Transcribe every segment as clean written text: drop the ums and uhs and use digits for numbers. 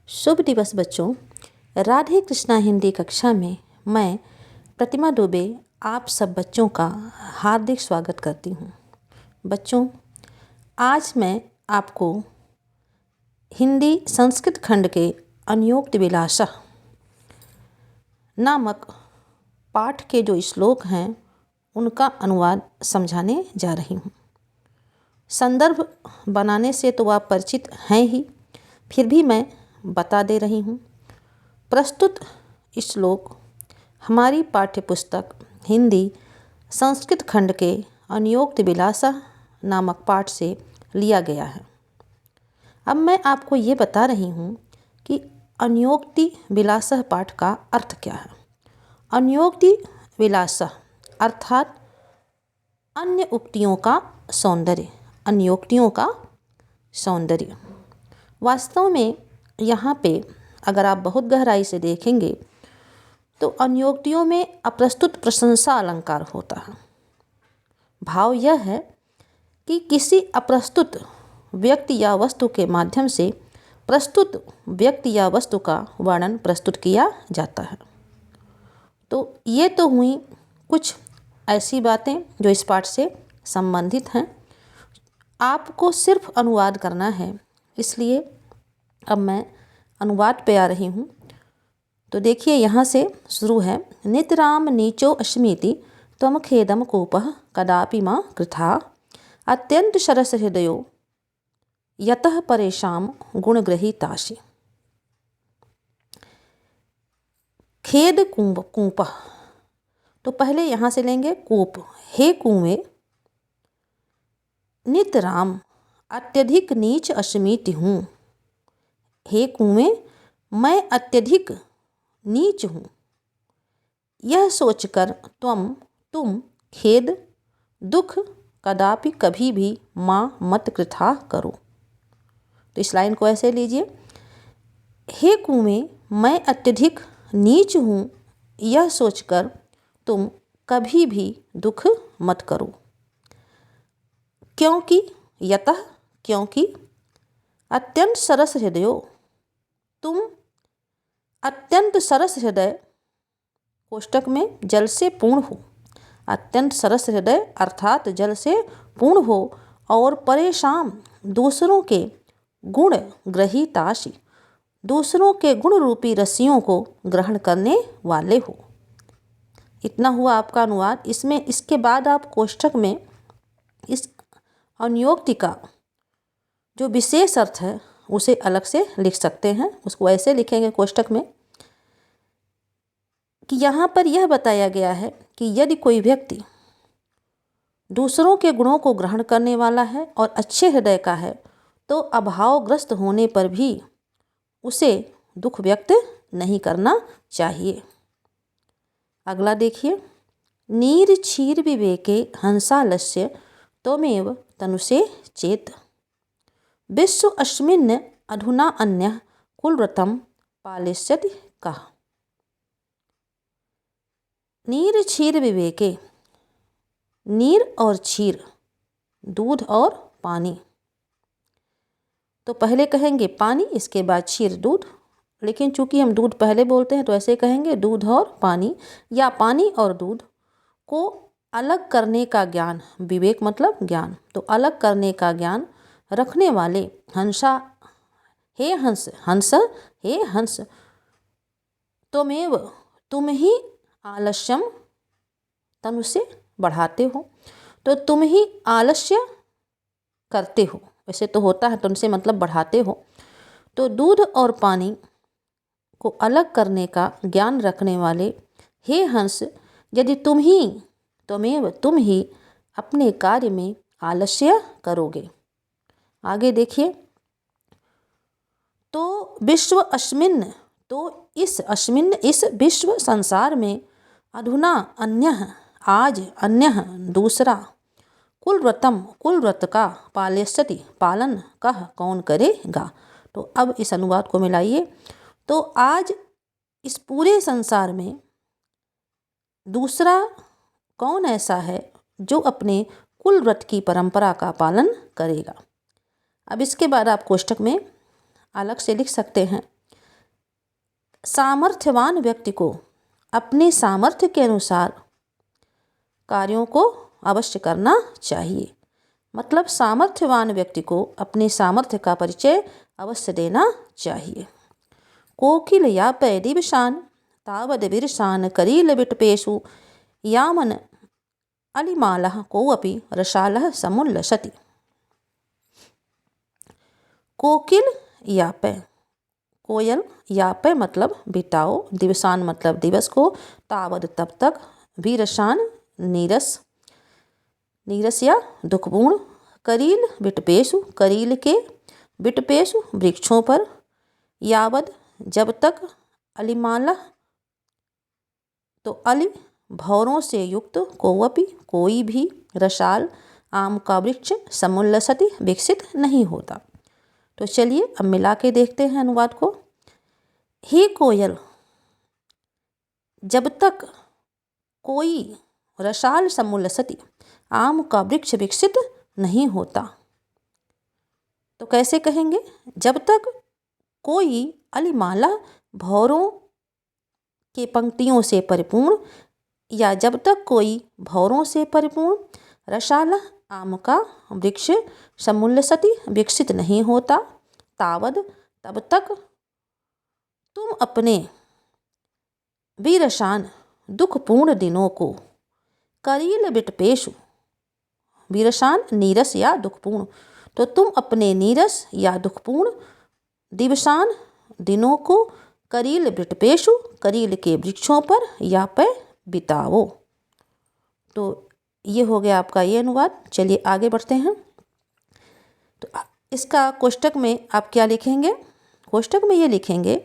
शुभ दिवस बच्चों। राधे कृष्णा हिंदी कक्षा में मैं प्रतिमा दुबे आप सब बच्चों का हार्दिक स्वागत करती हूँ। बच्चों, आज मैं आपको हिंदी संस्कृत खंड के अन्योक्त विलासः नामक पाठ के जो श्लोक हैं उनका अनुवाद समझाने जा रही हूँ। संदर्भ बनाने से तो आप परिचित हैं ही, फिर भी मैं बता दे रही हूँ। प्रस्तुत श्लोक हमारी पाठ्यपुस्तक हिंदी संस्कृत खंड के अन्योक्त विलासः नामक पाठ से लिया गया है। अब मैं आपको ये बता रही हूँ कि अन्योक्ति विलासः पाठ का अर्थ क्या है। अन्योक्ति विलासः अर्थात अन्य उक्तियों का सौंदर्य, अन्योक्तियों का सौंदर्य। वास्तव में यहाँ पे अगर आप बहुत गहराई से देखेंगे तो अन्योक्तियों में अप्रस्तुत प्रशंसा अलंकार होता है। भाव यह है कि किसी अप्रस्तुत व्यक्ति या वस्तु के माध्यम से प्रस्तुत व्यक्ति या वस्तु का वर्णन प्रस्तुत किया जाता है। तो ये तो हुई कुछ ऐसी बातें जो इस पाठ से संबंधित हैं। आपको सिर्फ अनुवाद करना है, इसलिए अब मैं अनुवाद पे आ रही हूँ। तो देखिए, यहाँ से शुरू है। नितराम नीचो अश्मीति त्वम खेदम कूपः कदापि मा कृथा अत्यंत शरस हृदयो यतः परेशान गुणग्रहीतासि। खेद कूपः, तो पहले यहाँ से लेंगे कूप। हे कुएं, नितराम अत्यधिक नीच अश्मीति हूँ। हे कुएं, मैं अत्यधिक नीच हूँ। यह सोचकर तुम खेद दुख कदापि कभी भी माँ मत कृथा करो। तो इस लाइन को ऐसे लीजिए। हे कुएं, मैं अत्यधिक नीच हूँ, यह सोचकर तुम कभी भी दुख मत करो। क्योंकि यतः, क्योंकि अत्यंत सरस हृदयो, तुम अत्यंत सरस हृदय कोष्टक में जल से पूर्ण हो। अत्यंत सरस हृदय अर्थात जल से पूर्ण हो और परेशान दूसरों के गुण ग्रहीतासि, दूसरों के गुण रूपी रस्सियों को ग्रहण करने वाले हो। इतना हुआ आपका अनुवाद। इसके बाद आप कोष्टक में इस अन्योक्ति का जो विशेष अर्थ है उसे अलग से लिख सकते हैं। उसको ऐसे लिखेंगे कोष्टक में कि यहाँ पर यह बताया गया है कि यदि कोई व्यक्ति दूसरों के गुणों को ग्रहण करने वाला है और अच्छे हृदय का है तो अभावग्रस्त होने पर भी उसे दुख व्यक्त नहीं करना चाहिए। अगला देखिए। नीर क्षीर विवेके हंसालस्य त्वमेव तनुषे चेत विश्व अस्मिन् अधुना अन्यः कुलव्रतं पालयिष्यति कः। नीर क्षीर विवेके, नीर और क्षीर, दूध और पानी। तो पहले कहेंगे पानी, इसके बाद क्षीर दूध, लेकिन चूंकि हम दूध पहले बोलते हैं तो ऐसे कहेंगे दूध और पानी, या पानी और दूध को अलग करने का ज्ञान, विवेक मतलब ज्ञान, तो अलग करने का ज्ञान रखने वाले हंसा, हे हंस, हंस, हे हंस, त्वमेव, तुम ही आलस्यम, तनु से बढ़ाते हो, तो तुम ही आलस्य करते हो। वैसे तो होता है तुमसे मतलब बढ़ाते हो। तो दूध और पानी को अलग करने का ज्ञान रखने वाले हे हंस, यदि त्वमेव, तुम ही अपने कार्य में आलस्य करोगे। आगे देखिए। तो विश्व अस्मिन्, तो इस विश्व संसार में अधुना अन्यः, आज अन्यः दूसरा, कुलव्रतम, कुलव्रत का, पालयिष्यति पालन कह कौन करेगा। तो अब इस अनुवाद को मिलाइए। तो आज इस पूरे संसार में दूसरा कौन ऐसा है जो अपने कुलव्रत की परंपरा का पालन करेगा। अब इसके बाद आप कोष्टक में अलग से लिख सकते हैं सामर्थ्यवान व्यक्ति को अपने सामर्थ्य के अनुसार कार्यों को अवश्य करना चाहिए। मतलब सामर्थ्यवान व्यक्ति को अपने सामर्थ्य का परिचय अवश्य देना चाहिए। कोकिल यापै दिवसान तावद विरसान करील विटपेषु यामन अलिमालः कोऽपि रसालः समुल्लसति। कोकिल यापै, कोयल, यापै मतलब बिताओ, दिवसान मतलब दिवस को, तावद तब तक, विरसान नीरस, नीरस या दुखपूर्ण, करील विटपेषु करील के, विटपेषु वृक्षों पर, यावद जब तक, अलिमाला तो अली भौरों से युक्त, कोवपि कोई भी, रसाल आम का वृक्ष, समुल्लसति विकसित नहीं होता। तो चलिए अब मिला के देखते हैं अनुवाद को। हे कोयल, जब तक कोई, रसाल समुल्लसति आम का वृक्ष विकसित नहीं होता। तो कैसे कहेंगे? जब तक कोई अलिमाला भौरों के पंक्तियों से परिपूर्ण, या जब तक कोई भौरों से परिपूर्ण रसाला आम का वृक्ष समुल्लसति विकसित नहीं होता, तावद तब तक तुम अपने विरसान दुखपूर्ण दिनों को, करील विटपेषु, विरसान नीरस या दुखपूर्ण, तो तुम अपने नीरस या दुखपूर्ण दिवसान दिनों को करील विटपेषु करील के वृक्षों पर या पे बिताओ। तो ये हो गया आपका ये अनुवाद। चलिए आगे बढ़ते हैं। तो इसका कोष्टक में आप क्या लिखेंगे? कोष्टक में ये लिखेंगे,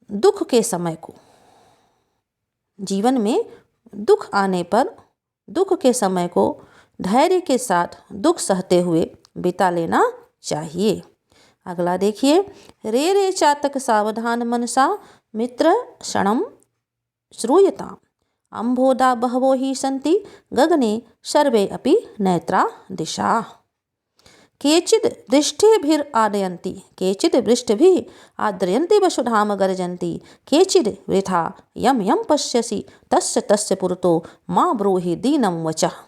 दुख के समय को, जीवन में दुख आने पर दुख के समय को धैर्य के साथ दुख सहते हुए बिता लेना चाहिए। अगला देखिए, रे रे चातक सावधान मनसा मित्र क्षणम श्रूयताम अम्भोदा बहवो हि सन्ति गगने सर्वे अपि नेत्रा दिशा। केचिद् दृष्टिभिरादयन्ति केचिद् वृष्टिभिः आद्रयन्ति वसुधाम गर्जन्ति केचिद् वृथा यं यं पश्यसि तस्य तस्य पुरतो मा ब्रूहि दीनं वचः।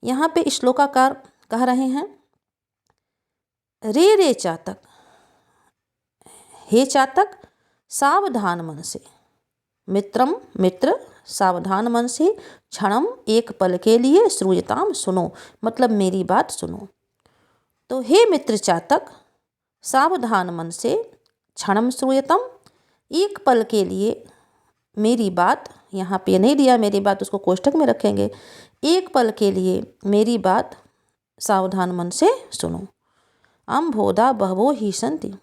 यहाँ पे श्लोकाकार कह रहे हैं, रे रे चातक, हे चातक सावधान मन से, मित्रम मित्र सावधान मन से, क्षणम एक पल के लिए, श्रूयताम सुनो मतलब मेरी बात सुनो। तो हे मित्र चातक सावधान मन से, क्षणम श्रूयतम एक पल के लिए मेरी बात, यहाँ पे नहीं दिया मेरी बात, उसको कोष्टक में रखेंगे, एक पल के लिए मेरी बात सावधान मन से सुनो। अम्भोदा बहवो हि सन्ति,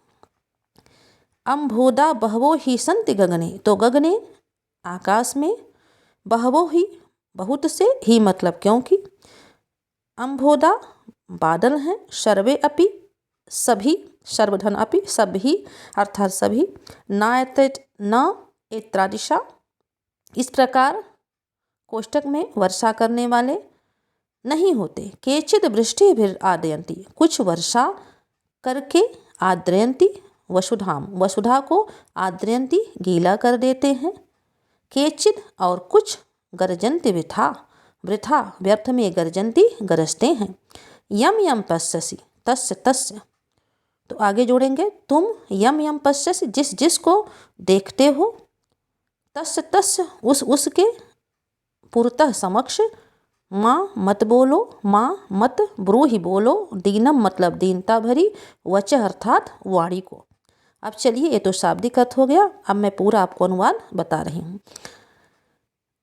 अम्भोदा बहवो हि सन्ति गगने, तो गगने आकाश में, बहवो ही बहुत से, ही मतलब क्योंकि, अम्भोदा बादल हैं, सर्वे अपि सभी, सर्वधन अपि सभी अर्थात सभी, न एत्रादिशा इस प्रकार कोष्टक में वर्षा करने वाले नहीं होते। केचिद वृष्टि भी आदयंती कुछ वर्षा करके, आद्रयंती वसुधाम वसुधा को, आद्रयंती गीला कर देते हैं, केचिद और कुछ, गर्जन्ति वृथा वृथा व्यर्थ में, गर्जन्ति गरजते हैं, यम यम पश्यसि तस्य तस्य, तो आगे जोड़ेंगे, तुम यम यम पश्यसि जिस जिस को देखते हो, तस्य तस्य उस उसके, पुरतः समक्ष, माँ मत बोलो, माँ मत ब्रूहि बोलो, दीनम मतलब दीनता भरी, वचः अर्थात वाणी को। अब चलिए ये तो शाब्दिक अर्थ हो गया, अब मैं पूरा आपको अनुवाद बता रही हूँ।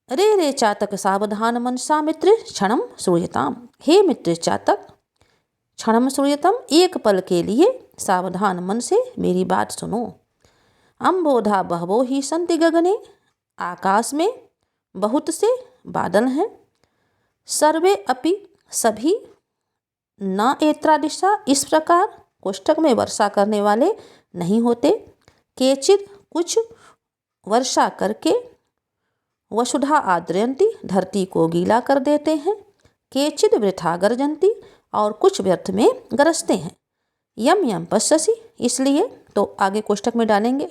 रे रे चातक सावधान मनसा मित्र क्षणम श्रूयताम, हे मित्र चातक क्षणम श्रूयताम एक पल के लिए सावधान मन से मेरी बात सुनो। अम्भोधा बहवो ही सन्ति गगने, आकाश में बहुत से बादल हैं, सर्वे अपि सभी, न एत्रादिशा इस प्रकार कोष्टक में वर्षा करने वाले नहीं होते, केचिद कुछ वर्षा करके, वसुधा आद्रयंती धरती को गीला कर देते हैं, केचिद वृथा गर्जन्ति और कुछ व्यर्थ में गरजते हैं, यम यम पश्यसि, इसलिए, तो आगे कोष्टक में डालेंगे,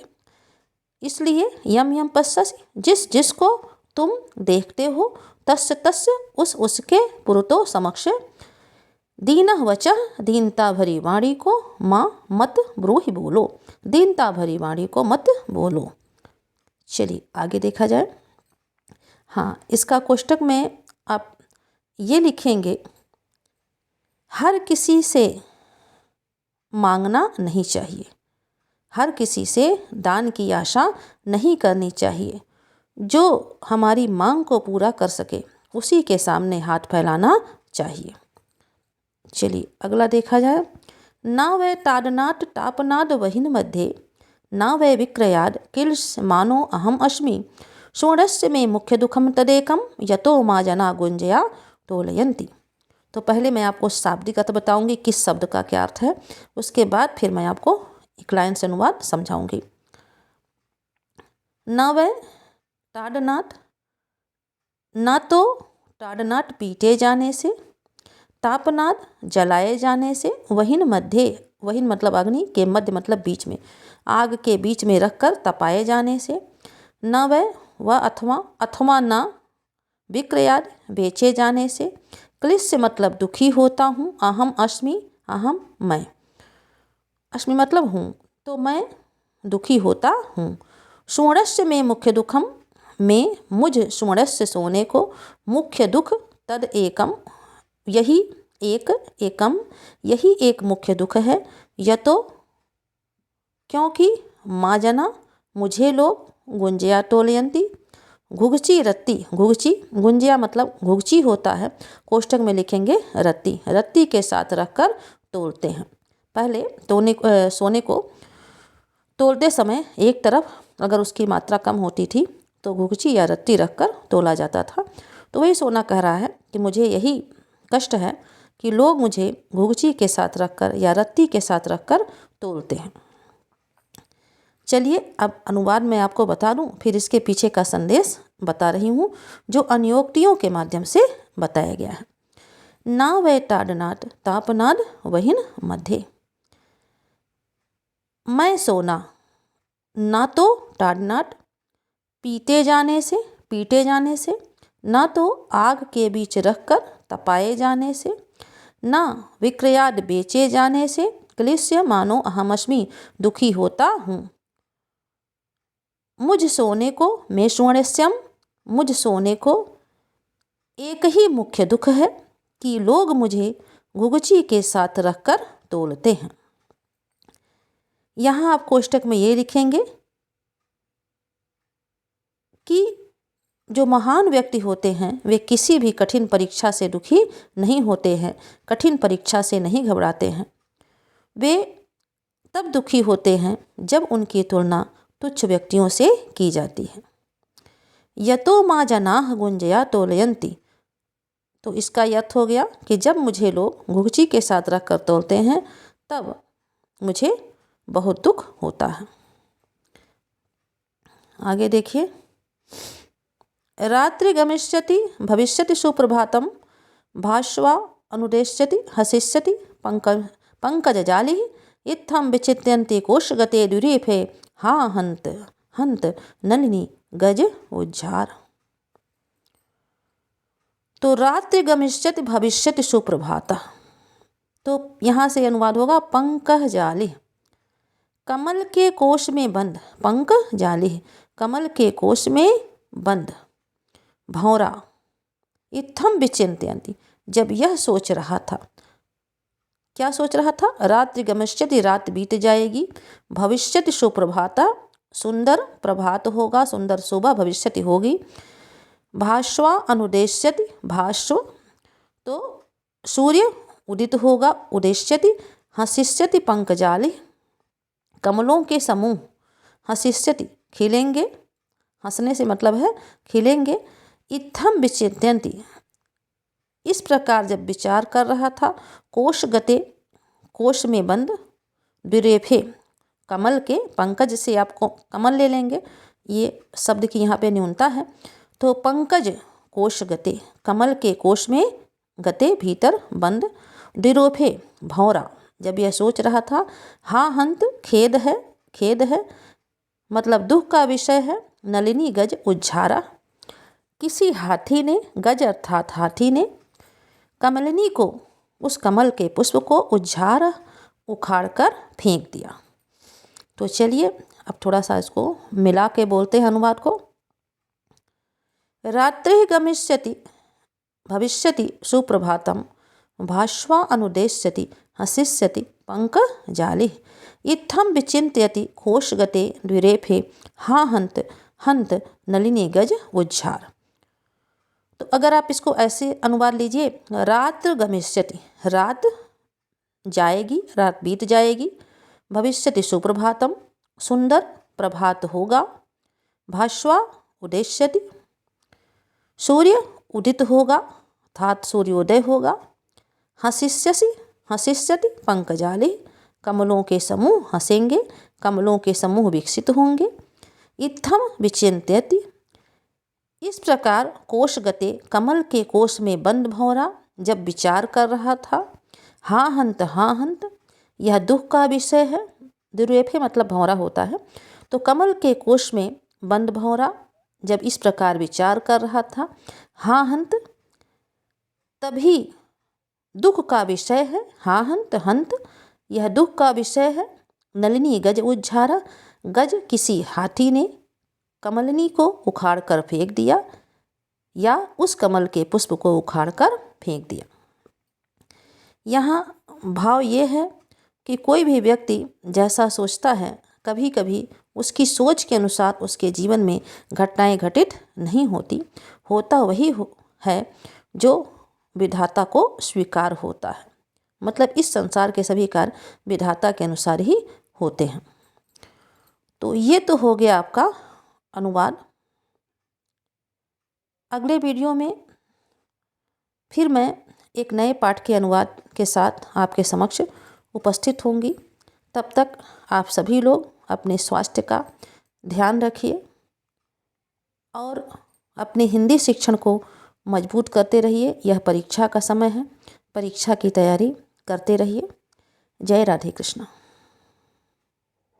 इसलिए यम यम पश्यसि, जिस जिसको तुम देखते हो, तस्य तस्य, उसके पुरतो समक्ष, दीनः वचः, दीनता भरी वाणी को, माँ मत ब्रूहि बोलो, दीनता भरी वाणी को मत बोलो। चलिए आगे देखा जाए। हाँ, इसका कोष्टक में आप ये लिखेंगे, हर किसी से मांगना नहीं चाहिए, हर किसी से दान की आशा नहीं करनी चाहिए, जो हमारी मांग को पूरा कर सके उसी के सामने हाथ फैलाना चाहिए। चलिए अगला देखा जाए। न वै ताडनाट तापनाद वहिन मध्ये, न वै विक्रयाद किल मानो अहम अस्मि, षोडश में मुख्य दुखम तदेकम, यतो मा जना गुंजया तोलयंती। तो पहले मैं आपको शाब्दिक अर्थ बताऊंगी, किस शब्द का क्या अर्थ है, उसके बाद फिर मैं आपको एक लाइन से अनुवाद समझाऊंगी। न वै ताड़नाट, न तो ताड़नाट पीटे जाने से, तापनाद जलाए जाने से, वहिन मध्य, वहिन मतलब अग्नि, के मध्य मतलब बीच में, आग के बीच में रखकर तपाए जाने से, न वह अथवा न, विक्रयाद बेचे जाने से, क्लिश्य मतलब दुखी होता हूँ, अहम अस्मि, अहम मैं, अस्मि मतलब हूँ, तो मैं दुखी होता हूँ। षोडश में मुख्य दुखम, में मुझ षोडश सोने को, मुख्य दुख तद एकम, यही एक, एकम यही एक मुख्य दुख है, यतो क्योंकि, माँ जना मुझे लोग, गुंजया तोलयंती घुघची रत्ती, घुघची गुंजिया मतलब घुघची होता है, कोष्टक में लिखेंगे रत्ती, रत्ती के साथ रखकर तोलते हैं। पहले सोने को तोलते समय एक तरफ अगर उसकी मात्रा कम होती थी तो घुघची या रत्ती रखकर तोला जाता था। तो वही सोना कह रहा है कि मुझे यही कष्ट है कि लोग मुझे घुघची के साथ रखकर या रत्ती के साथ रखकर तोलते हैं। चलिए अब अनुवाद मैं आपको बता दूं, फिर इसके पीछे का संदेश बता रही हूँ जो अन्योक्तियों के माध्यम से बताया गया है। ना वै ताड़नाट तापनाद वहिन मध्य, मैं सोना, ना तो ताड़नाट पीटे जाने से, ना तो आग के बीच रखकर तपाए जाने से, ना विक्रयाद बेचे जाने से, क्लिश्य मानो अहमअस्मि दुखी होता हूँ। मुझ सोने को, मैं षोडश्यम, मुझ सोने को एक ही मुख्य दुख है कि लोग मुझे घुघची के साथ रखकर तोलते हैं। यहाँ आप कोष्टक में ये लिखेंगे कि जो महान व्यक्ति होते हैं वे किसी भी कठिन परीक्षा से दुखी नहीं होते हैं, कठिन परीक्षा से नहीं घबराते हैं। वे तब दुखी होते हैं जब उनकी तुलना तुच्छ व्यक्तियों से की जाती है। यतो माँ जनाः गुंजया तोलयंती, तो इसका अर्थ हो गया कि जब मुझे लोग घुघची के साथ रखकर तोलते हैं तब मुझे बहुत दुख होता है। आगे देखिए। रात्रि गमिष्यति भविष्यति सुप्रभातम, भास्वा अनुदेश्यति हसिष्यति पंकजजालिः, इत्थं विचित्यन्ति कोशगते दुरीफे, हा हंत हंत नलिनी गज उज्झार। तो रात्रि गमिष्यति भविष्यति सुप्रभातः, तो यहाँ से अनुवाद होगा पंकज जाली, कमल के कोश में बंद, पंक जाली कमल के कोश में बंद, भौरा, इत्थम विचिंतयन्ति जब यह सोच रहा था, क्या सोच रहा था, रात्रि गमिष्यति रात बीत जाएगी, भविष्यति सुप्रभाता सुंदर प्रभात होगा, सुंदर सुबह भविष्यति होगी, भास्वा अनुदेश्यति भास्व तो सूर्य उदित होगा, उदेश्यति हसिष्यति पंकजाली कमलों के समूह, हसिष्यति खिलेंगे, हंसने से मतलब है खिलेंगे, इत्थम विचिंतयन्ति इस प्रकार जब विचार कर रहा था, कोश गते कोश में बंद, द्विरेफे कमल के, पंकज से आपको कमल ले लेंगे, ये शब्द की यहाँ पे न्यूनता है, तो पंकज कोश गते कमल के कोश में, गते भीतर बंद, द्विरोफे भौरा जब यह सोच रहा था। हाँ हंत खेद है, खेद है मतलब दुख का विषय है। नलिनी गज उज्झारा, किसी हाथी ने, गज अर्थात हाथी ने, कमलिनी को, उस कमल के पुष्प को उज्झार उखाड़ कर फेंक दिया। तो चलिए अब थोड़ा सा इसको मिला के बोलते हैं अनुवाद को। रात्रि गमिष्यति भविष्यति सुप्रभातम, भाष्वा अनुदेश्यति हसिष्यति पंकजालिः, इत्थं विचिन्तयति कोशगते द्विरेफे, हा हंत हंत नलिनी गज उज्झार। तो अगर आप इसको ऐसे अनुवाद लीजिए, रात्र गमिष्यति, रात जाएगी, रात बीत जाएगी। भविष्यति सुप्रभातम, सुंदर प्रभात होगा। भाष्वा उदेश्यति, सूर्य उदित होगा अर्थात सूर्योदय होगा। हसिष्यसि हसिष्यति पंकजालिः, कमलों के समूह हंसेंगे, कमलों के समूह विकसित होंगे। इत्थम विचिन्त्यति, इस प्रकार कोशगते, कमल के कोश में बंद भंवरा जब विचार कर रहा था। हाँ हंत, यह दुख का विषय है। दुर्वेफे मतलब भंवरा होता है। तो कमल के कोश में बंद भंवरा जब इस प्रकार विचार कर रहा था। हाँ हंत, तभी दुख का विषय है। हाँ हंत, यह दुख का विषय है। नलिनी गज उज्झारा, गज किसी हाथी ने कमलिनी को उखाड़ कर फेंक दिया, या उस कमल के पुष्प को उखाड़ कर फेंक दिया। यहाँ भाव ये है कि कोई भी व्यक्ति जैसा सोचता है, कभी कभी उसकी सोच के अनुसार उसके जीवन में घटनाएं घटित नहीं होती। होता वही है जो विधाता को स्वीकार होता है। मतलब इस संसार के सभी कार्य विधाता के अनुसार ही होते हैं। तो ये तो हो गया आपका अनुवाद। अगले वीडियो में फिर मैं एक नए पाठ के अनुवाद के साथ आपके समक्ष उपस्थित होंगी। तब तक आप सभी लोग अपने स्वास्थ्य का ध्यान रखिए और अपने हिंदी शिक्षण को मजबूत करते रहिए। यह परीक्षा का समय है, परीक्षा की तैयारी करते रहिए। जय राधे कृष्ण।